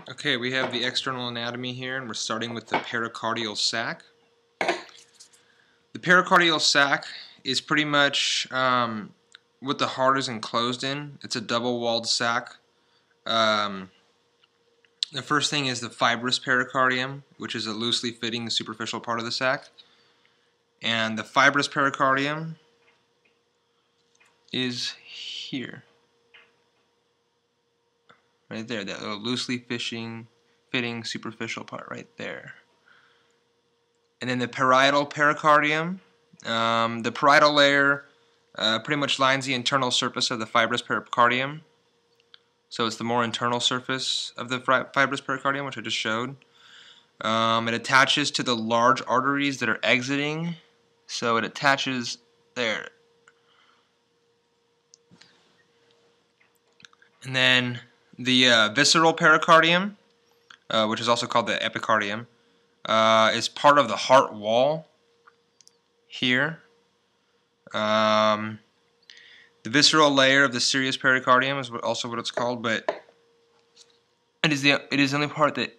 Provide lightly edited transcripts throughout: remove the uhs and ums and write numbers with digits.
Okay, we have the external anatomy here, and we're starting with the pericardial sac. The pericardial sac is pretty much what the heart is enclosed in. It's a double-walled sac. The first thing is the fibrous pericardium, which is a loosely fitting superficial part of the sac. And the fibrous pericardium is here. Right there, that little loosely fitting superficial part right there. And then the parietal pericardium, the parietal layer pretty much lines the internal surface of the fibrous pericardium. So it's the more internal surface of the fibrous pericardium, which I just showed. It attaches to the large arteries that are exiting. So it attaches there. And then the visceral pericardium, which is also called the epicardium, is part of the heart wall here. The visceral layer of the serous pericardium is also what it's called, but it is the only part that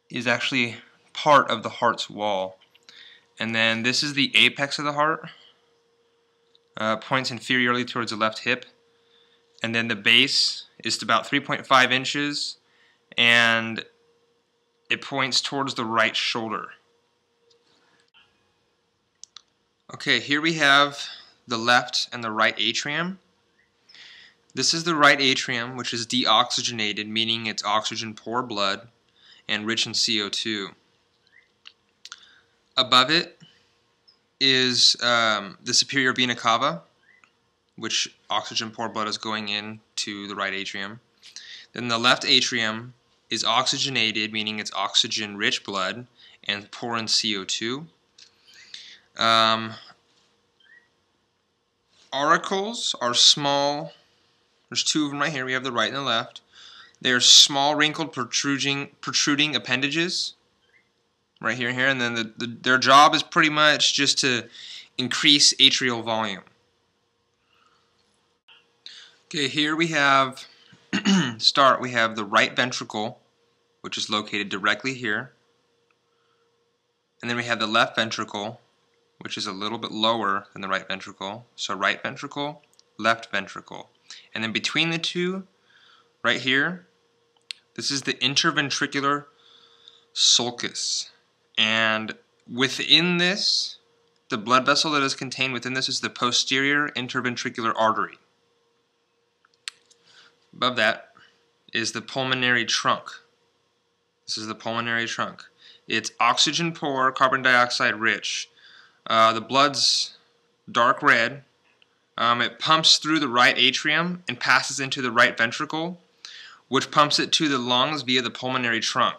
is actually part of the heart's wall. And then this is the apex of the heart. Points inferiorly towards the left hip. And then the base is about 3.5 inches, and it points towards the right shoulder. Okay, here we have the left and the right atrium. This is the right atrium, which is deoxygenated, meaning it's oxygen-poor blood and rich in CO2. Above it is the superior vena cava, which oxygen-poor blood is going into the right atrium. Then the left atrium is oxygenated, meaning it's oxygen-rich blood and poor in CO2. Auricles are small. There's two of them right here. We have the right and the left. They're small, wrinkled, protruding appendages right here and here. And then their job is pretty much just to increase atrial volume. Okay, here we have we have the right ventricle, which is located directly here. And then we have the left ventricle, which is a little bit lower than the right ventricle. So right ventricle, left ventricle. And then between the two, right here, this is the interventricular sulcus. And within this, the blood vessel that is contained within this is the posterior interventricular artery. Above that is the pulmonary trunk. This is the pulmonary trunk. It's oxygen poor, carbon dioxide rich. The blood's dark red. It pumps through the right atrium and passes into the right ventricle, which pumps it to the lungs via the pulmonary trunk.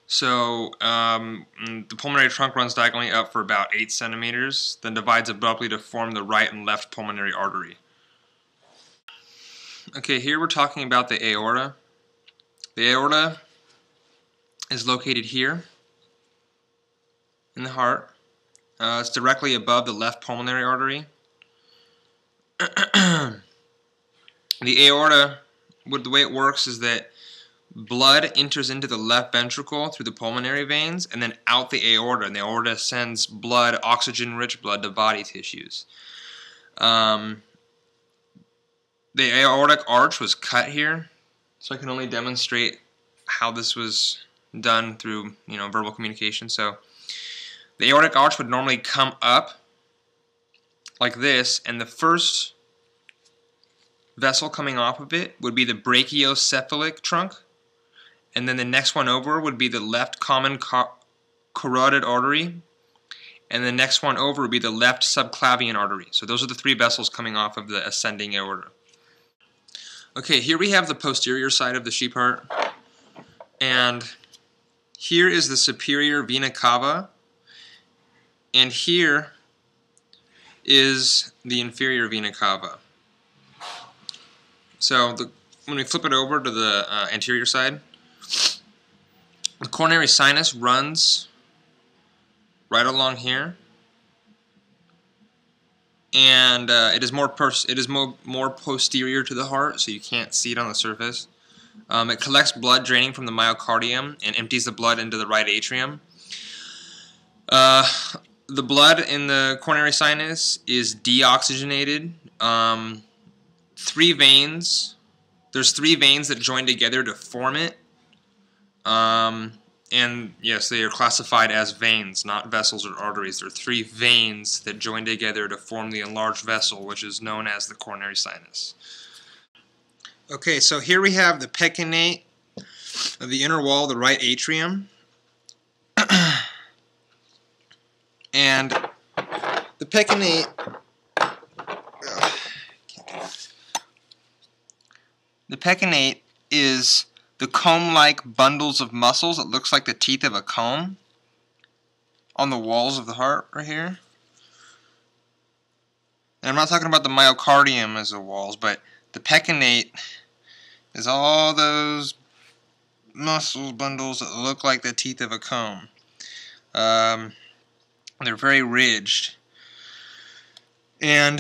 So the pulmonary trunk runs diagonally up for about 8 centimeters, then divides abruptly to form the right and left pulmonary artery. Okay, here we're talking about the aorta. The aorta is located here in the heart. It's directly above the left pulmonary artery. The aorta, the way it works is that blood enters into the left ventricle through the pulmonary veins and then out the aorta, and the aorta sends blood, oxygen-rich blood, to body tissues. The aortic arch was cut here, so I can only demonstrate how this was done through verbal communication. So the aortic arch would normally come up like this, and the first vessel coming off of it would be the brachiocephalic trunk, and then the next one over would be the left common carotid artery, and the next one over would be the left subclavian artery. So those are the three vessels coming off of the ascending aorta. Okay, here we have the posterior side of the sheep heart, and here is the superior vena cava, and here is the inferior vena cava. So when we flip it over to the anterior side, the coronary sinus runs right along here, and it is more posterior to the heart, so you can't see it on the surface. It collects blood draining from the myocardium and empties the blood into the right atrium. The blood in the coronary sinus is deoxygenated. There's three veins that join together to form it. And yes, they are classified as veins, not vessels or arteries. There are three veins that join together to form the enlarged vessel, which is known as the coronary sinus. Okay, so here we have the pectinate of the inner wall of the right atrium. And the pectinate is the comb-like bundles of muscles that looks like the teeth of a comb on the walls of the heart right here. And I'm not talking about the myocardium as the walls, but the pectinate is all those muscle bundles that look like the teeth of a comb. They're very ridged. And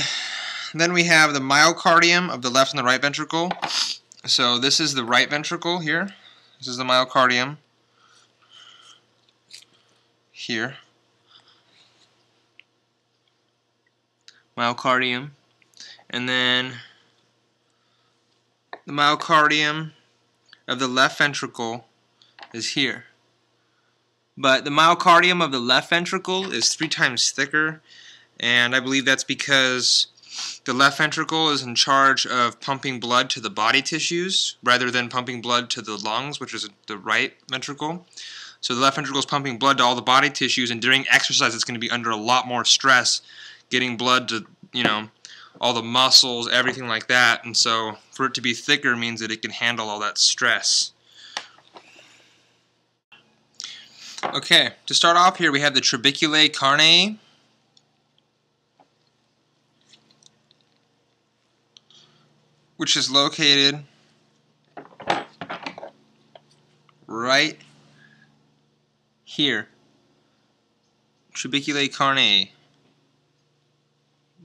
then we have the myocardium of the left and the right ventricle. So this is the right ventricle here. This is the myocardium here. Myocardium. And then the myocardium of the left ventricle is here. But the myocardium of the left ventricle is 3 times thicker, and I believe that's because the left ventricle is in charge of pumping blood to the body tissues rather than pumping blood to the lungs, which is the right ventricle. So the left ventricle is pumping blood to all the body tissues, and during exercise it's going to be under a lot more stress getting blood to, all the muscles, everything like that. And so for it to be thicker means that it can handle all that stress. Okay, to start off here we have the trabeculae carneae. Which is located right here. Trabeculae carneae.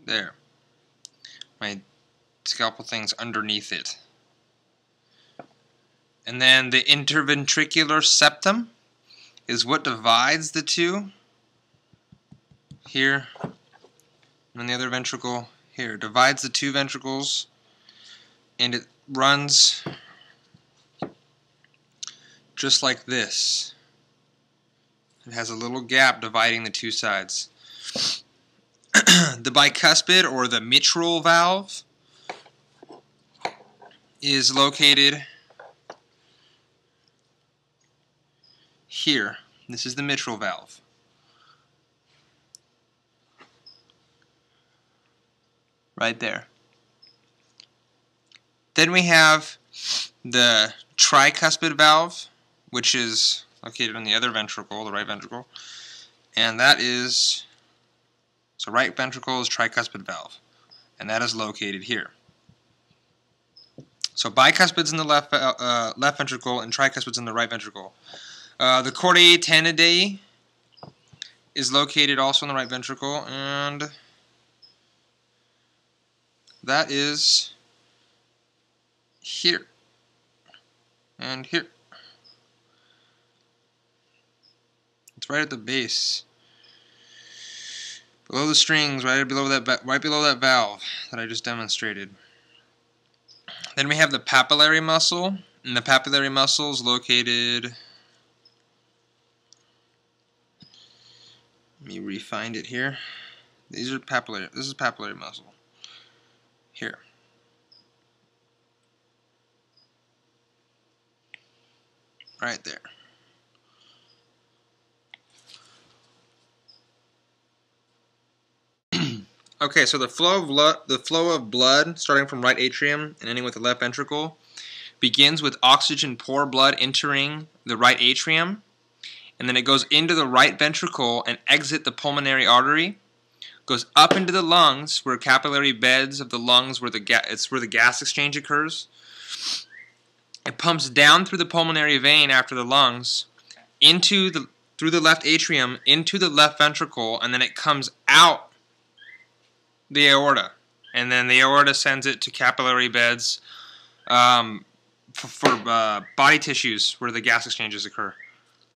There. My scalpel thing's underneath it. And then the interventricular septum is what divides the two. Here. And the other ventricle here. Divides the two ventricles. And it runs just like this. It has a little gap dividing the two sides. The bicuspid, or the mitral valve, is located here. This is the mitral valve. Right there. Then we have the tricuspid valve, which is located on the other ventricle, the right ventricle. And that is, so right ventricle is tricuspid valve. And that is located here. So bicuspid's in the left ventricle and tricuspid's in the right ventricle. The chordae tendidae is located also in the right ventricle, and that is here and here. It's right at the base, below the strings, right below that valve that I just demonstrated. Then we have the papillary muscle, and the papillary muscle is located. Let me re-find it here. These are papillary. This is papillary muscle. Here. Right there. Okay, so the flow of blood, starting from right atrium and ending with the left ventricle, begins with oxygen-poor blood entering the right atrium, and then it goes into the right ventricle and exit the pulmonary artery, goes up into the lungs, where capillary beds of the lungs, where it's where the gas exchange occurs. It pumps down through the pulmonary vein after the lungs, through the left atrium, into the left ventricle, and then it comes out the aorta, and then the aorta sends it to capillary beds for body tissues where the gas exchanges occur.